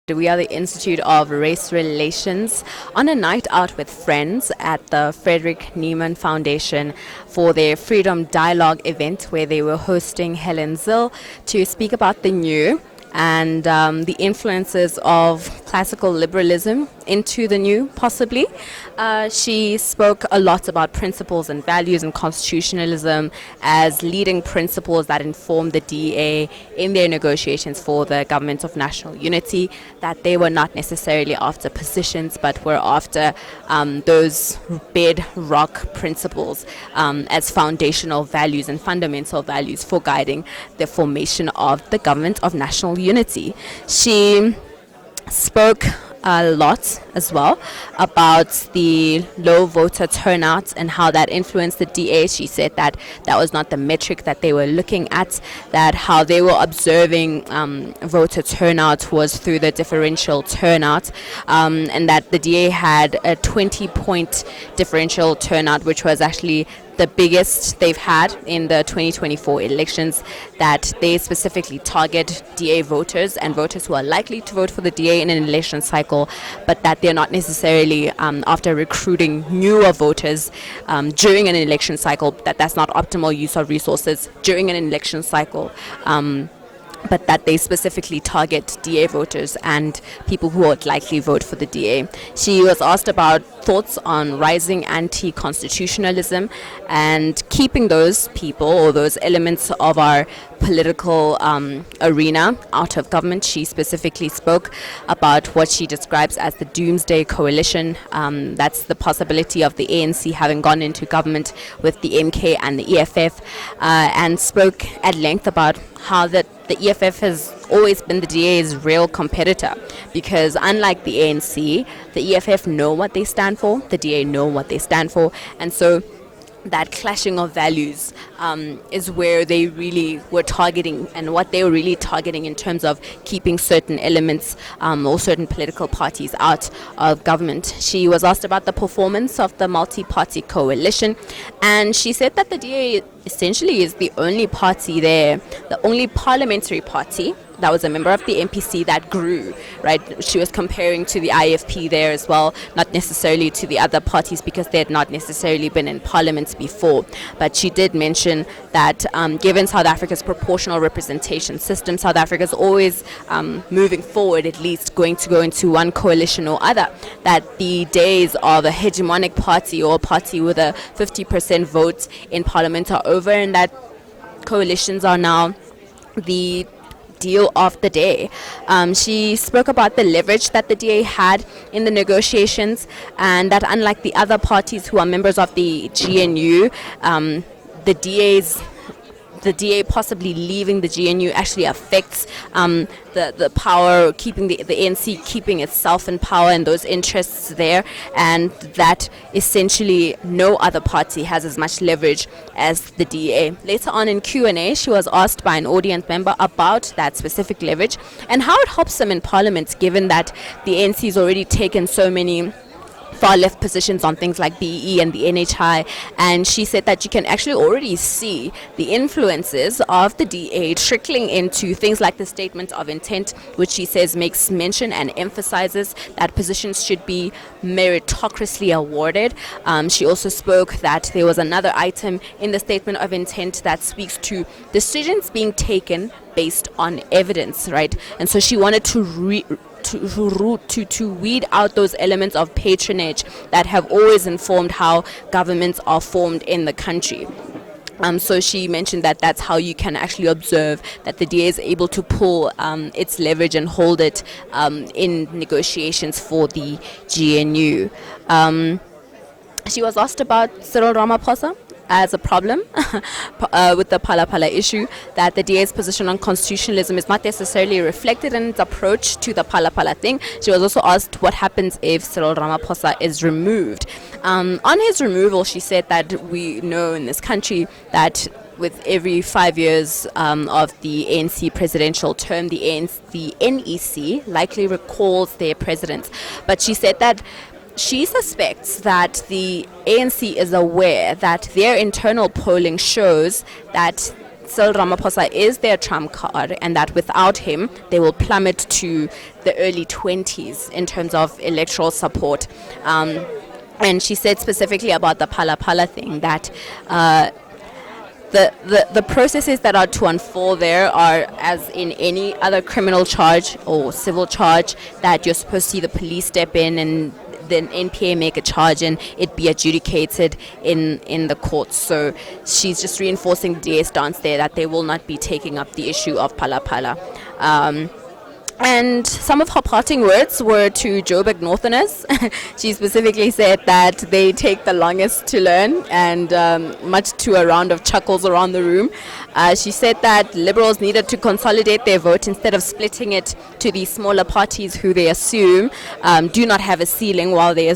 We are the Institute of Race Relations on a night out with friends at the Friedrich Nauman Foundation for their Freedom Dialogue event, where they were hosting Helen Zille to speak about the new and the influences of classical liberalism into the new, possibly. She spoke a lot about principles and values and constitutionalism as leading principles that inform the DA in their negotiations for the government of national unity, that they were not necessarily after positions but were after those bedrock principles as foundational values and fundamental values for guiding the formation of the government of national unity. She spoke a lot as well about the low voter turnout and how that influenced the DA. She said that that was not the metric that they were looking at, that how they were observing voter turnout was through the differential turnout, and that the DA had a 20-point differential turnout, which was actually the biggest they've had in the 2024 elections, that they specifically target DA voters and voters who are likely to vote for the DA in an election cycle, but that they're not necessarily after recruiting newer voters during an election cycle, that's not optimal use of resources during an election cycle. But that they specifically target DA voters and people who would likely vote for the DA. She was asked about thoughts on rising anti-constitutionalism and keeping those people or those elements of our political arena out of government. She specifically spoke about what she describes as the doomsday coalition. That's the possibility of the ANC having gone into government with the MK and the EFF, and spoke at length about how the EFF has always been the DA's real competitor, because unlike the ANC, the EFF know what they stand for, the DA know what they stand for, and so that clashing of values is where they really were targeting, and what they were really targeting in terms of keeping certain elements or certain political parties out of government. She was asked about the performance of the multi-party coalition, and she said that the DA essentially is the only party there, the only parliamentary party that was a member of the MPC that grew, right? She was comparing to the IFP there as well, not necessarily to the other parties because they had not necessarily been in parliament before. But she did mention that given South Africa's proportional representation system, South Africa is always moving forward, at least going to go into one coalition or other, that the days of a hegemonic party or a party with a 50% vote in parliament are over, and that coalitions are now the deal of the day. She spoke about the leverage that the DA had in the negotiations, and that unlike the other parties who are members of the GNU, the DA possibly leaving the GNU actually affects the power, keeping the ANC keeping itself in power and those interests there, and that essentially no other party has as much leverage as the DA. Later on in Q&A, she was asked by an audience member about that specific leverage and how it helps them in parliament, given that the ANC has already taken so many far left positions on things like BE and the NHI, and she said that you can actually already see the influences of the DA trickling into things like the statement of intent, which she says makes mention and emphasizes that positions should be meritocratically awarded. She also spoke that there was another item in the statement of intent that speaks to decisions being taken based on evidence, right? And so she wanted to weed out those elements of patronage that have always informed how governments are formed in the country. So she mentioned that that's how you can actually observe that the DA is able to pull its leverage and hold it in negotiations for the GNU. She was asked about Cyril Ramaphosa as a problem with the Phala Phala issue, that the DA's position on constitutionalism is not necessarily reflected in its approach to the Phala Phala thing. She was also asked what happens if Cyril Ramaphosa is removed. On his removal, she said that we know in this country that with every 5 years of the ANC presidential term, the NEC likely recalls their presidents. But she said that she suspects that the ANC is aware that their internal polling shows that Cyril Ramaphosa is their trump card, and that without him, they will plummet to the early 20s in terms of electoral support. And she said specifically about the Phala Phala thing that the processes that are to unfold there are, as in any other criminal charge or civil charge, that you're supposed to see the police step in and then NPA make a charge and it be adjudicated in the courts. So she's just reinforcing the DA's stance there that they will not be taking up the issue of Phala Phala. And some of her parting words were to Joburg Northerners. She specifically said that they take the longest to learn, and much to a round of chuckles around the room. She said that Liberals needed to consolidate their vote instead of splitting it to these smaller parties who they assume do not have a ceiling, while they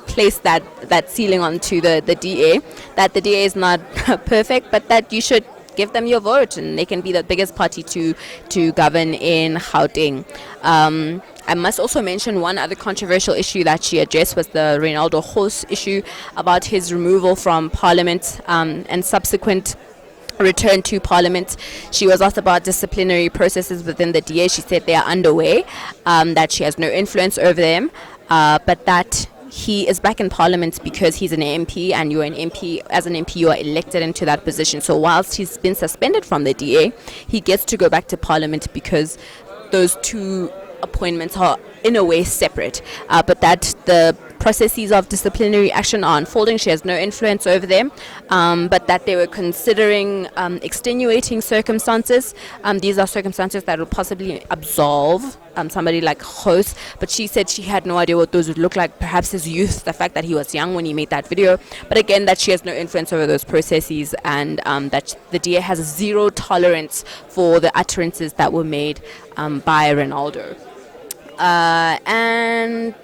place that ceiling onto the DA. That the DA is not perfect, but that you should give them your vote and they can be the biggest party to govern in Gauteng. I must also mention one other controversial issue that she addressed was the Reynaldo Gos issue about his removal from Parliament and subsequent return to Parliament. She was asked about disciplinary processes within the DA. She said they are underway, that she has no influence over them, but that he is back in Parliament because he's an MP, and you're an MP. As an MP, you are elected into that position. So whilst he's been suspended from the DA, he gets to go back to Parliament because those two appointments are in a way separate, but that the processes of disciplinary action are unfolding. She has no influence over them, but that they were considering extenuating circumstances. These are circumstances that will possibly absolve somebody like Gos, but she said she had no idea what those would look like. Perhaps his youth, the fact that he was young when he made that video, but again, that she has no influence over those processes, and that the DA has zero tolerance for the utterances that were made by Reynaldo. And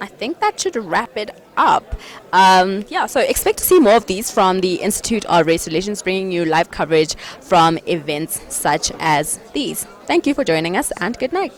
I think that should wrap it up. So expect to see more of these from the Institute of Race Relations, bringing you live coverage from events such as these. Thank you for joining us, and good night.